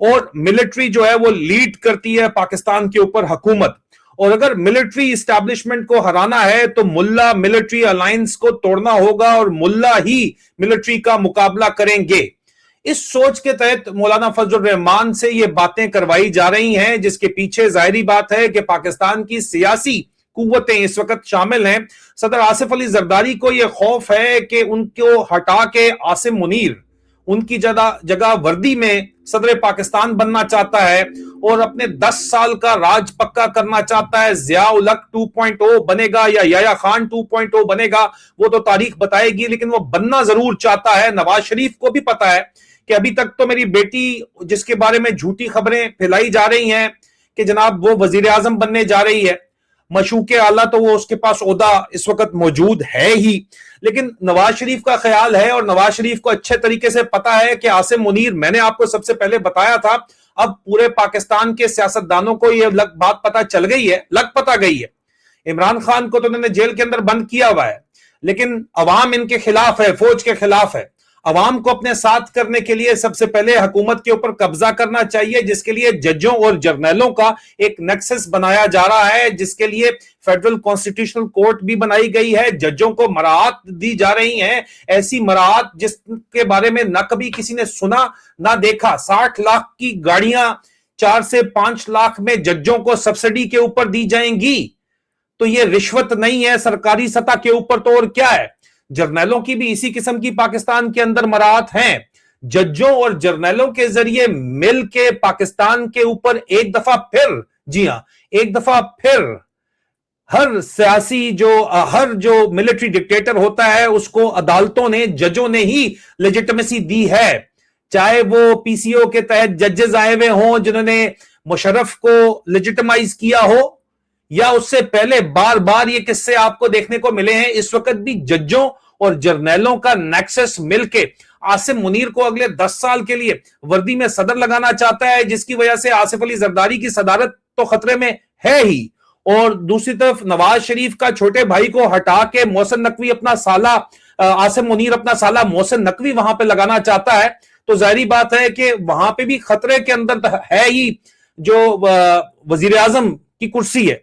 اور ملٹری جو ہے وہ لیڈ کرتی ہے پاکستان کے اوپر حکومت. اور اگر ملٹری اسٹیبلشمنٹ کو ہرانا ہے تو ملا ملٹری الائنس کو توڑنا ہوگا اور ملا ہی ملٹری کا مقابلہ کریں گے. اس سوچ کے تحت مولانا فضل الرحمان سے یہ باتیں کروائی جا رہی ہیں, جس کے پیچھے ظاہری بات ہے کہ پاکستان کی سیاسی قوتیں اس وقت شامل ہیں. صدر آصف علی زرداری کو یہ خوف ہے کہ ان کو ہٹا کے عاصم منیر ان کی جگہ وردی میں صدر پاکستان بننا چاہتا ہے اور اپنے 10 سال کا راج پکا کرنا چاہتا ہے. ضیاء الحق 2.0 بنے گا یا یحییٰ خان 2.0 بنے گا, وہ تو تاریخ بتائے گی, لیکن وہ بننا ضرور چاہتا ہے. نواز شریف کو بھی پتا ہے کہ ابھی تک تو میری بیٹی, جس کے بارے میں جھوٹی خبریں پھیلائی جا رہی ہیں کہ جناب وہ وزیر اعظم بننے جا رہی ہے, مشوق اعلیٰ تو وہ اس کے پاس عہدہ اس وقت موجود ہے ہی, لیکن نواز شریف کا خیال ہے اور نواز شریف کو اچھے طریقے سے پتا ہے کہ عاصم منیر, میں نے آپ کو سب سے پہلے بتایا تھا, اب پورے پاکستان کے سیاستدانوں کو یہ بات پتا چل گئی ہے, پتا گئی ہے. عمران خان کو تو انہوں نے جیل کے اندر بند کیا ہوا ہے, لیکن عوام ان کے خلاف ہے, فوج کے خلاف ہے. عوام کو اپنے ساتھ کرنے کے لیے سب سے پہلے حکومت کے اوپر قبضہ کرنا چاہیے, جس کے لیے ججوں اور جرنیلوں کا ایک نیکسس بنایا جا رہا ہے, جس کے لیے فیڈرل کانسٹیٹیوشنل کورٹ بھی بنائی گئی ہے. ججوں کو مراعات دی جا رہی ہیں, ایسی مراعات جس کے بارے میں نہ کبھی کسی نے سنا نہ دیکھا. 60 لاکھ کی گاڑیاں 4 سے 5 لاکھ میں ججوں کو سبسڈی کے اوپر دی جائیں گی. تو یہ رشوت نہیں ہے سرکاری سطح کے اوپر, تو اور کیا ہے. جرنیلوں کی بھی اسی قسم کی پاکستان کے اندر مراعات ہیں. ججوں اور جرنیلوں کے ذریعے مل کے پاکستان کے اوپر ایک دفعہ پھر, جی ہاں ایک دفعہ پھر, ہر سیاسی ہر جو ملٹری ڈکٹیٹر ہوتا ہے اس کو عدالتوں نے, ججوں نے ہی لیجٹمیسی دی ہے. چاہے وہ پی سی او کے تحت ججز آئے ہوئے ہوں جنہوں نے مشرف کو لیجٹمائز کیا ہو, یا اس سے پہلے بار بار یہ قصے آپ کو دیکھنے کو ملے ہیں. اس وقت بھی ججوں اور جرنیلوں کا نیکسس مل کے عاصم منیر کو اگلے 10 سال کے لیے وردی میں صدر لگانا چاہتا ہے, جس کی وجہ سے آصف علی زرداری کی صدارت تو خطرے میں ہے ہی, اور دوسری طرف نواز شریف کا چھوٹے بھائی کو ہٹا کے محسن نقوی اپنا سالہ, عاصم منیر اپنا سالہ محسن نقوی وہاں پہ لگانا چاہتا ہے. تو ظاہری بات ہے کہ وہاں پہ بھی خطرے کے اندر ہے ہی جو وزیر اعظم کی کرسی ہے.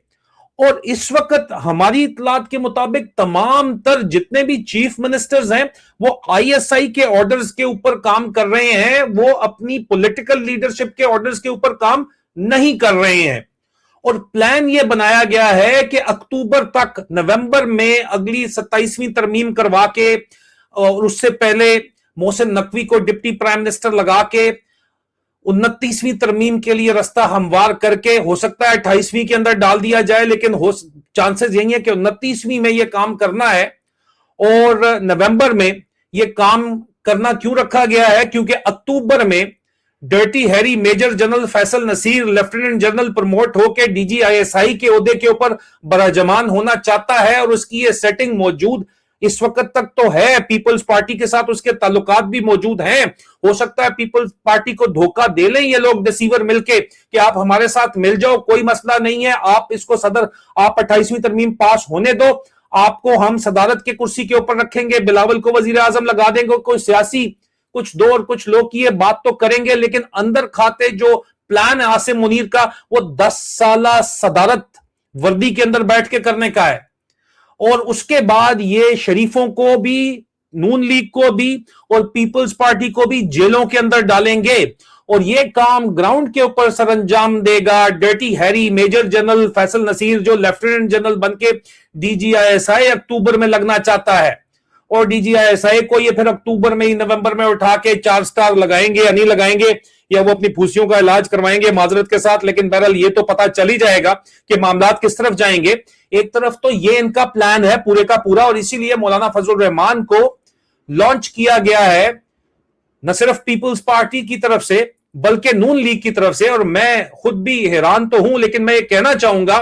اور اس وقت ہماری اطلاعات کے مطابق تمام تر جتنے بھی چیف منسٹرز ہیں وہ آئی ایس آئی کے آرڈرز کے اوپر کام کر رہے ہیں, وہ اپنی پولیٹیکل لیڈرشپ کے آرڈرز کے اوپر کام نہیں کر رہے ہیں. اور پلان یہ بنایا گیا ہے کہ اکتوبر تک, نومبر میں اگلی 27ویں ترمیم کروا کے, اور اس سے پہلے محسن نقوی کو ڈپٹی پرائم منسٹر لگا کے 29ویں ترمیم کے لیے رستہ ہموار کر کے, ہو سکتا ہے 28ویں کے اندر ڈال دیا جائے, لیکن چانسز یہی ہے کہ 29ویں میں یہ کام کرنا ہے. اور نومبر میں یہ کام کرنا کیوں رکھا گیا ہے, کیونکہ اکتوبر میں dirty Harry major general Faisal Naseer lieutenant general promote ہو کے D G I S I کے عہدے کے اوپر براجمان ہونا چاہتا ہے, اور اس کی یہ سیٹنگ موجود اس وقت تک تو ہے. پیپلز پارٹی کے ساتھ اس کے تعلقات بھی موجود ہیں. ہو سکتا ہے پیپلز پارٹی کو دھوکہ دے لیں یہ لوگ ڈسیور مل کے کہ آپ ہمارے ساتھ مل جاؤ, کوئی مسئلہ نہیں ہے, آپ اس کو صدر, آپ 28ویں ترمیم پاس ہونے دو, آپ کو ہم صدارت کے کرسی کے اوپر رکھیں گے, بلاول کو وزیر اعظم لگا دیں گے. کوئی سیاسی کچھ دو اور کچھ لوگ کی یہ بات تو کریں گے, لیکن اندر کھاتے جو پلان ہے عاصم منیر کا وہ 10 سالہ صدارت وردی کے اندر بیٹھ کے کرنے کا ہے. اور اس کے بعد یہ شریفوں کو بھی, نون لیگ کو بھی اور پیپلز پارٹی کو بھی جیلوں کے اندر ڈالیں گے, اور یہ کام گراؤنڈ کے اوپر سر انجام دے گا dirty Harry major general Faisal Naseer, جو لیفٹیننٹ جنرل بن کے D G I S I اکتوبر میں لگنا چاہتا ہے. اور D G I S I کو یہ پھر اکتوبر میں ہی نومبر میں اٹھا کے 4 سٹار لگائیں گے یا نہیں لگائیں گے, یا وہ اپنی پھوسیوں کا علاج کروائیں گے معذرت کے ساتھ, لیکن بہرحال یہ تو پتا چل ہی جائے گا کہ معاملات کس طرف جائیں گے. ایک طرف تو یہ ان کا پلان ہے پورے کا پورا, اور اسی لیے مولانا فضل الرحمان کو لانچ کیا گیا ہے نہ صرف پیپلز پارٹی کی طرف سے بلکہ نون لیگ کی طرف سے. اور میں خود بھی حیران تو ہوں, لیکن میں یہ کہنا چاہوں گا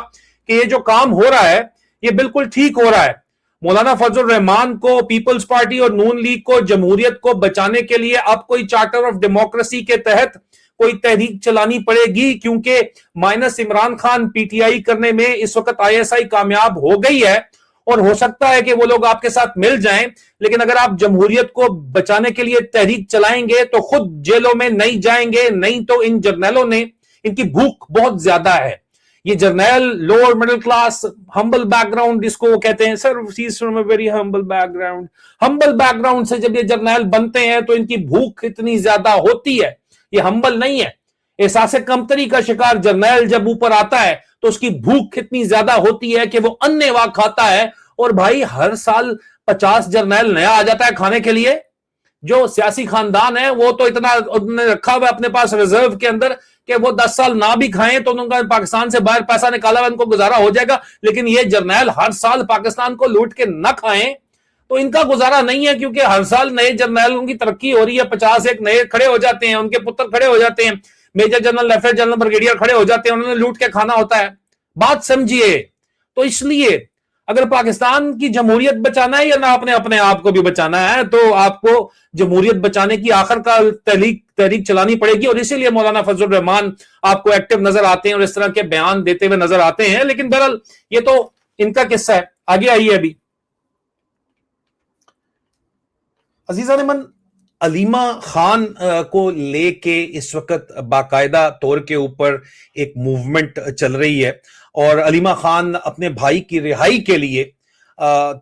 کہ یہ جو کام ہو رہا ہے یہ بالکل ٹھیک ہو رہا ہے. مولانا فضل الرحمان کو, پیپلز پارٹی اور نون لیگ کو, جمہوریت کو بچانے کے لیے اب کوئی چارٹر آف ڈیموکریسی کے تحت کوئی تحریک چلانی پڑے گی, کیونکہ minus Imran Khan P T I کرنے میں اس وقت آئی ایس آئی کامیاب ہو گئی ہے. اور ہو سکتا ہے کہ وہ لوگ آپ کے ساتھ مل جائیں، لیکن اگر آپ جمہوریت کو بچانے کے لیے تحریک چلائیں گے تو خود جیلوں میں نہیں جائیں گے. نہیں تو ان جرنیلوں نے، ان کی بھوک بہت زیادہ ہے. یہ جرنیل لوور مڈل کلاس ہمبل بیک گراؤنڈ جس کو وہ کہتے ہیں، sir has from a very humble بیک گراؤنڈ، ہمبل بیک گراؤنڈ سے جب یہ جرنیل بنتے ہیں تو ان کی بھوک اتنی زیادہ ہوتی ہے. یہ ہمبل نہیں ہے. احساس کمتری کا شکار جرنیل جب اوپر آتا ہے تو اس کی بھوک اتنی زیادہ ہوتی ہے کہ وہ انے واہ کھاتا ہے. اور بھائی ہر سال 50 جرنیل نیا آ جاتا ہے کھانے کے لیے. جو سیاسی خاندان ہے وہ تو اتنا انہوں نے رکھا ہوا اپنے پاس ریزرو کے اندر کہ وہ 10 سال نہ بھی کھائیں تو ان کا پاکستان سے باہر پیسہ نکالا ہوا ان کو گزارا ہو جائے گا. لیکن یہ جرنیل ہر سال پاکستان کو لوٹ کے نہ کھائیں تو ان کا گزارا نہیں ہے، کیونکہ ہر سال نئے جرنیلوں کی ترقی ہو رہی ہے. 50 ایک نئے کھڑے ہو جاتے ہیں، ان کے پتر کھڑے ہو جاتے ہیں، major general, lieutenant general, brigadier کھڑے ہو جاتے ہیں، انہوں نے لوٹ کے کھانا ہوتا ہے. بات سمجھیے. تو اس لیے اگر پاکستان کی جمہوریت بچانا ہے یا نہ اپنے آپ کو بھی بچانا ہے تو آپ کو جمہوریت بچانے کی آخر کا تحریک چلانی پڑے گی. اور اسی لیے مولانا فضل الرحمان آپ کو ایکٹیو نظر آتے ہیں اور اس طرح کے بیان دیتے ہوئے نظر آتے ہیں. لیکن بہرحال یہ تو ان کا قصہ ہے. آگے آئیے. ابھی عزیزان من، علیمہ خان کو لے کے اس وقت باقاعدہ طور کے اوپر ایک موومنٹ چل رہی ہے اور علیمہ خان اپنے بھائی کی رہائی کے لیے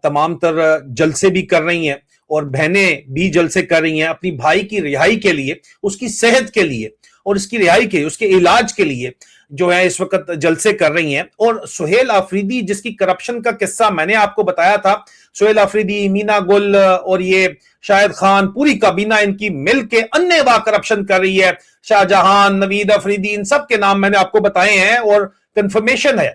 تمام تر جلسے بھی کر رہی ہیں اور بہنیں بھی جلسے کر رہی ہیں اپنی بھائی کی رہائی کے لیے، اس کی صحت کے لیے اور اس کی رہائی کے، اس کے علاج کے لیے جو ہے اس وقت جلسے کر رہی ہیں. اور سہیل آفریدی جس کی کرپشن کا قصہ میں نے آپ کو بتایا تھا، سہیل آفریدی، مینا گل اور یہ شاہد خان، پوری کابینہ ان کی مل کے انے واہ کرپشن کر رہی ہے. شاہ جہان، نوید افریدی، ان سب کے نام میں نے آپ کو بتائے ہیں اور کنفرمیشن ہے.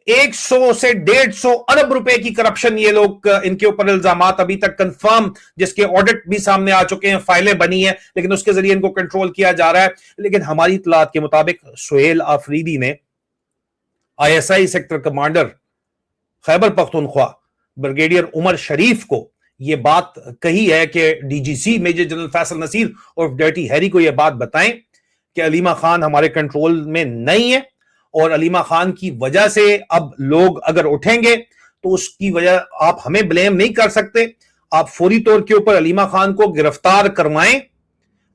100 سے 150 ارب روپے کی کرپشن یہ لوگ، ان کے اوپر الزامات ابھی تک کنفرم، جس کے آڈٹ بھی سامنے آ چکے ہیں، فائلیں بنی ہیں، لیکن اس کے ذریعے ان کو کنٹرول کیا جا رہا ہے. لیکن ہماری اطلاعات کے مطابق سہیل آفریدی نے ISI sector commander Khyber Pakhtunkhwa brigadier Umar Sharif کو یہ بات کہی ہے کہ DGC major general Faisal Naseer اور ڈرٹی ہیری کو یہ بات بتائیں کہ علیمہ خان ہمارے کنٹرول میں نہیں ہے اور علیمہ خان کی وجہ سے اب لوگ اگر اٹھیں گے تو اس کی وجہ آپ ہمیں بلیم نہیں کر سکتے. آپ فوری طور کے اوپر علیمہ خان کو گرفتار کروائیں.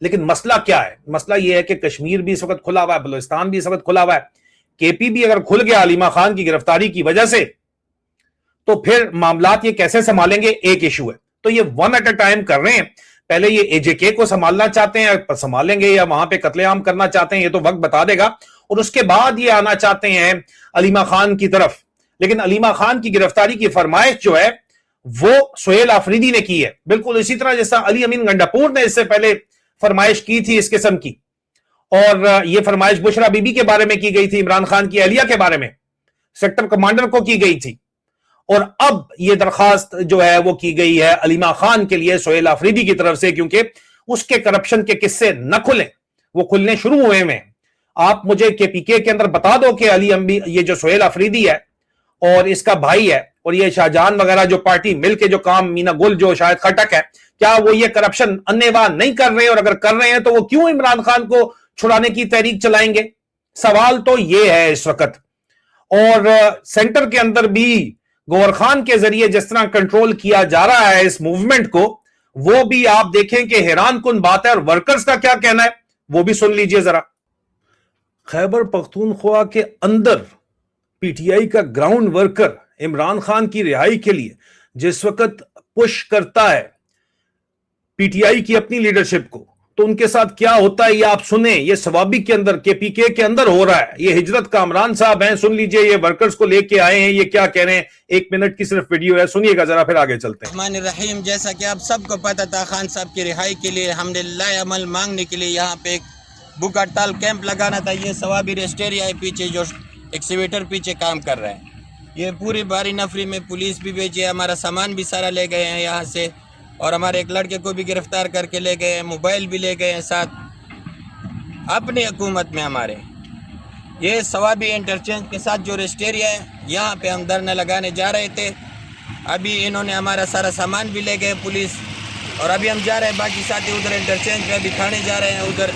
لیکن مسئلہ کیا ہے؟ مسئلہ یہ ہے کہ کشمیر بھی اس وقت کھلا ہوا ہے، بلوچستان بھی اس وقت کھلا ہوا ہے. KP بھی اگر کھل گیا علیمہ خان کی گرفتاری کی وجہ سے تو پھر معاملات یہ کیسے سنبھالیں گے؟ ایک ایشو ہے. تو یہ ون ایٹ اے ٹائم کر رہے ہیں. پہلے یہ AJK کو سنبھالنا چاہتے ہیں، سنبھالیں گے یا وہاں پہ قتل عام کرنا چاہتے ہیں، یہ تو وقت بتا دے گا. اور اس کے بعد یہ آنا چاہتے ہیں علیمہ خان کی طرف. لیکن علیمہ خان کی گرفتاری کی فرمائش جو ہے وہ سہیل آفریدی نے کی ہے، بالکل اسی طرح جیسا علی امین گنڈاپور نے اس سے پہلے فرمائش کی تھی اس قسم کی. اور یہ فرمائش بشرا بی بی کے بارے میں کی گئی تھی، عمران خان کی اہلیہ کے بارے میں، سیکٹر کمانڈر کو کی گئی تھی. اور اب یہ درخواست جو ہے وہ کی گئی ہے علیمہ خان کے لیے سہیل آفریدی کی طرف سے، کیونکہ اس کے کرپشن کے قصے نہ کھلیں، وہ کھلنے شروع ہوئے ہیں. آپ مجھے KPK کے اندر بتا دو کہ علی امبی، یہ جو سہیل آفریدی ہے اور اس کا بھائی ہے اور یہ شاہجہان وغیرہ جو پارٹی مل کے جو کام، مینا گل جو شاہد خٹک ہے، کیا وہ یہ کرپشن انیواہ نہیں کر رہے؟ اور اگر کر رہے ہیں تو وہ کیوں عمران خان کو چھڑانے کی تحریک چلائیں گے؟ سوال تو یہ ہے اس وقت. اور سینٹر کے اندر بھی گور خان کے ذریعے جس طرح کنٹرول کیا جا رہا ہے اس موومنٹ کو، وہ بھی آپ دیکھیں کہ حیران کن بات ہے. اور ورکرز کا کیا کہنا ہے وہ بھی سن لیجئے ذرا. خیبر پختونخوا کے اندر PTI کا گراؤنڈ ورکر عمران خان کی رہائی کے لیے جس وقت پش کرتا ہے PTI کی اپنی لیڈرشپ کو، تو ان کے ساتھ کیا ہوتا ہے یہ آپ سنیں. یہ سوابی کے اندر، KPK کے اندر ہو رہا ہے. یہ ہجرت کامران صاحب ہیں، سن لیجئے یہ ورکرز کو لے کے آئے ہیں، یہ کیا کہہ رہے ہیں. 1 منٹ کی صرف ویڈیو ہے، سنیے گا ذرا، پھر آگے چلتے ہیں. الرحمن الرحیم. جیسا کہ آپ سب کو پتا تھا، خان صاحب کی رہائی کے لیے ہم نے لائے عمل مانگنے کے لیے یہاں پہ ایک بھوک ہڑتال کیمپ لگانا تھا. یہ سوابی ریسٹ ایریا ہے پیچھے، جو ایکسیویٹر پیچھے کام کر رہا ہے. یہ پوری باری نفری میں پولیس بھی بھیجی ہے، ہمارا سامان بھی سارا لے گئے ہیں یہاں سے، اور ہمارے ایک لڑکے کو بھی گرفتار کر کے لے گئے ہیں، موبائل بھی لے گئے ہیں ساتھ اپنی حکومت میں ہمارے. یہ سوابی انٹرچینج کے ساتھ جو ریسٹ ایریا ہے، یہاں پہ ہم دھرنا لگانے جا رہے تھے. ابھی انہوں نے ہمارا سارا سامان بھی لے گئے پولیس، اور ابھی ہم جا رہے ہیں باقی ساتھی ادھر انٹرچینج پہ ابھی کھانے جا رہے ہیں. ادھر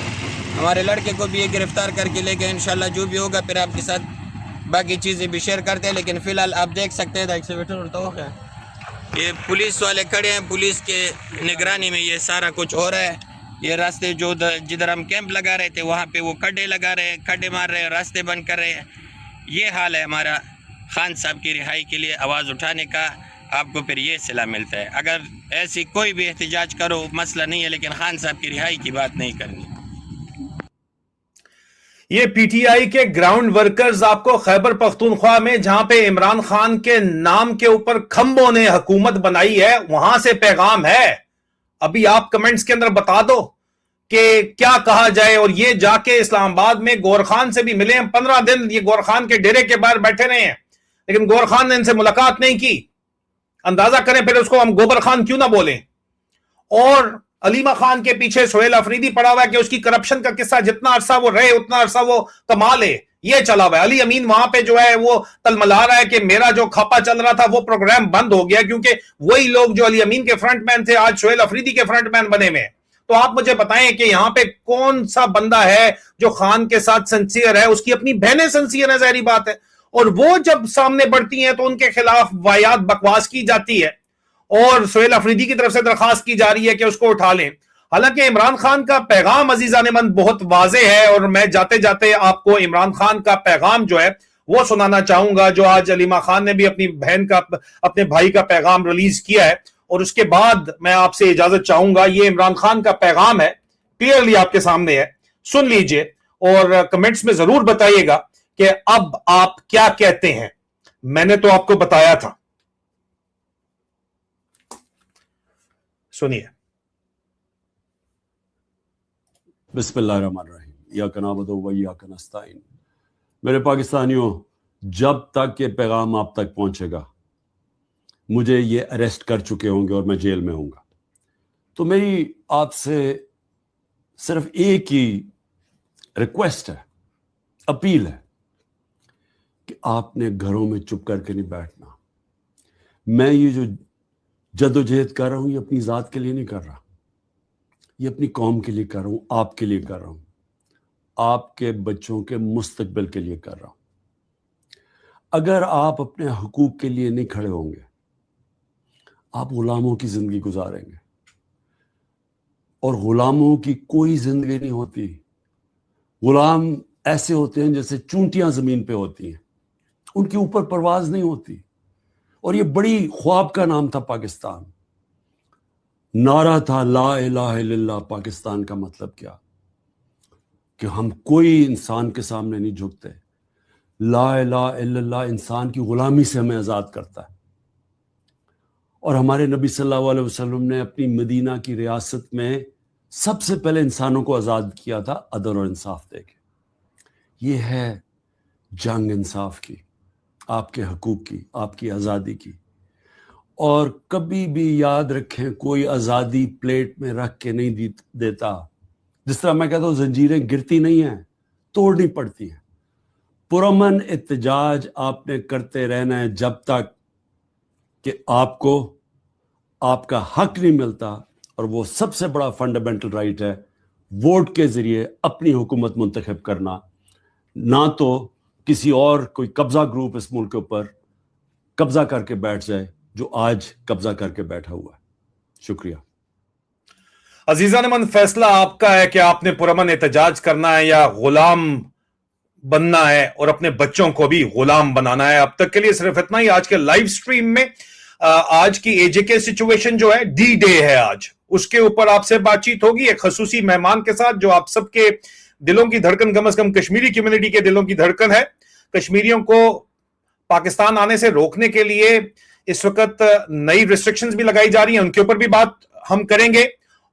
ہمارے لڑکے کو بھی یہ گرفتار کر کے لے گئے. انشاءاللہ جو بھی ہوگا پھر آپ کے ساتھ باقی چیزیں بھی شیئر کرتے ہیں، لیکن فی الحال آپ دیکھ سکتے ہیں ایکسیویٹر اور تو ہے یہ پولیس والے کھڑے ہیں، پولیس کے نگرانی میں یہ سارا کچھ ہو رہا ہے. یہ راستے جو جدھر ہم کیمپ لگا رہے تھے وہاں پہ وہ کھڈے لگا رہے ہیں، کھڈے مار رہے ہیں، راستے بند کر رہے ہیں. یہ حال ہے ہمارا خان صاحب کی رہائی کے لیے آواز اٹھانے کا. آپ کو پھر یہ صلاح ملتا ہے. اگر ایسی کوئی بھی احتجاج کرو مسئلہ نہیں ہے، لیکن خان صاحب کی رہائی کی بات نہیں کرنی. یہ پی ٹی آئی کے گراؤنڈ ورکرز آپ کو خیبر پختونخوا میں جہاں پہ عمران خان کے نام کے اوپر کھمبوں نے حکومت بنائی ہے وہاں سے پیغام ہے. ابھی آپ کمنٹس کے اندر بتا دو کہ کیا کہا جائے. اور یہ جا کے اسلام آباد میں گور خان سے بھی ملے ہیں. 15 دن یہ گور خان کے ڈیرے کے باہر بیٹھے رہے ہیں لیکن گور خان نے ان سے ملاقات نہیں کی. اندازہ کریں پھر اس کو ہم گوبر خان کیوں نہ بولیں. اور علیمہ خان کے پیچھے سہیل افریدی پڑا ہوا ہے کہ اس کی کرپشن کا قصہ جتنا عرصہ وہ رہے اتنا عرصہ وہ کما لے، یہ چلا ہوا ہے. علی امین وہاں پہ جو ہے وہ تلملا رہا ہے کہ میرا جو کھاپا چل رہا تھا وہ پروگرام بند ہو گیا کیونکہ وہی لوگ جو علی امین کے فرنٹ مین تھے آج سہیل افریدی کے فرنٹ مین بنے ہوئے ہیں. تو آپ مجھے بتائیں کہ یہاں پہ کون سا بندہ ہے جو خان کے ساتھ سنسیئر ہے. اس کی اپنی بہنیں سنسیئر ہیں، ظاہری بات ہے. اور وہ جب سامنے بڑھتی ہیں تو ان کے خلاف واہیات بکواس کی جاتی ہے اور سہیل افریدی کی طرف سے درخواست کی جا رہی ہے کہ اس کو اٹھا لیں. حالانکہ عمران خان کا پیغام عزیزان من بہت واضح ہے اور میں جاتے جاتے آپ کو عمران خان کا پیغام جو ہے وہ سنانا چاہوں گا جو آج علیمہ خان نے بھی اپنی بہن کا اپنے بھائی کا پیغام ریلیز کیا ہے. اور اس کے بعد میں آپ سے اجازت چاہوں گا. یہ عمران خان کا پیغام ہے، کلیئرلی آپ کے سامنے ہے، سن لیجئے اور کمنٹس میں ضرور بتائیے گا کہ اب آپ کیا کہتے ہیں. میں نے تو آپ کو بتایا تھا. سنیے. بسم اللہ الرحمن الرحیم. ایاک نعبد و ایاک نستعین. میرے پاکستانیوں، جب تک یہ پیغام آپ تک پہنچے گا مجھے یہ اریسٹ کر چکے ہوں گے اور میں جیل میں ہوں گا. تو میری آپ سے صرف ایک ہی ریکویسٹ ہے، اپیل ہے کہ آپ نے گھروں میں چپ کر کے نہیں بیٹھنا. میں یہ جو جدوجہد کر رہا ہوں یہ اپنی ذات کے لیے نہیں کر رہا، یہ اپنی قوم کے لیے کر رہا ہوں، آپ کے لیے کر رہا ہوں، آپ کے بچوں کے مستقبل کے لیے کر رہا ہوں. اگر آپ اپنے حقوق کے لیے نہیں کھڑے ہوں گے آپ غلاموں کی زندگی گزاریں گے. اور غلاموں کی کوئی زندگی نہیں ہوتی. غلام ایسے ہوتے ہیں جیسے چونٹیاں زمین پہ ہوتی ہیں، ان کے اوپر پرواز نہیں ہوتی. اور یہ بڑی خواب کا نام تھا پاکستان. نعرہ تھا لا الہ الا اللہ. پاکستان کا مطلب کیا کہ ہم کوئی انسان کے سامنے نہیں جھکتے. لا الہ الا اللہ انسان کی غلامی سے ہمیں آزاد کرتا ہے. اور ہمارے نبی صلی اللہ علیہ وسلم نے اپنی مدینہ کی ریاست میں سب سے پہلے انسانوں کو آزاد کیا تھا عدل اور انصاف دے کے. یہ ہے جنگ انصاف کی، آپ کے حقوق کی، آپ کی آزادی کی. اور کبھی بھی یاد رکھیں کوئی آزادی پلیٹ میں رکھ کے نہیں دیتا. جس طرح میں کہتا ہوں زنجیریں گرتی نہیں ہیں، توڑنی پڑتی ہیں. پرامن احتجاج آپ نے کرتے رہنا ہے جب تک کہ آپ کو آپ کا حق نہیں ملتا. اور وہ سب سے بڑا فنڈامنٹل رائٹ ہے ووٹ کے ذریعے اپنی حکومت منتخب کرنا، نہ تو کسی اور کوئی قبضہ گروپ اس ملک کے اوپر قبضہ کر کے بیٹھ جائے جو آج قبضہ کر کے بیٹھا ہوا ہے. شکریہ. عزیزان من، فیصلہ آپ کا ہے کہ آپ نے پرامن احتجاج کرنا ہے یا غلام بننا ہے اور اپنے بچوں کو بھی غلام بنانا ہے. اب تک کے لیے صرف اتنا ہی. آج کے لائیو سٹریم میں آج کی اے جے کے سچویشن جو ہے ڈی ڈے ہے آج، اس کے اوپر آپ سے بات چیت ہوگی ایک خصوصی مہمان کے ساتھ جو آپ سب کے دلوں کی دھڑکن، کم از کم کشمیری کمیونٹی کے دلوں کی دھڑکن ہے. کشمیریوں کو پاکستان آنے سے روکنے کے لیے اس وقت نئی ریسٹرکشنز بھی لگائی جا رہی ہیں، ان کے اوپر بھی بات ہم کریں گے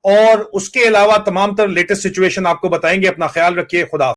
اور اس کے علاوہ تمام تر لیٹسٹ سچویشن آپ کو بتائیں گے. اپنا خیال رکھیے. خدا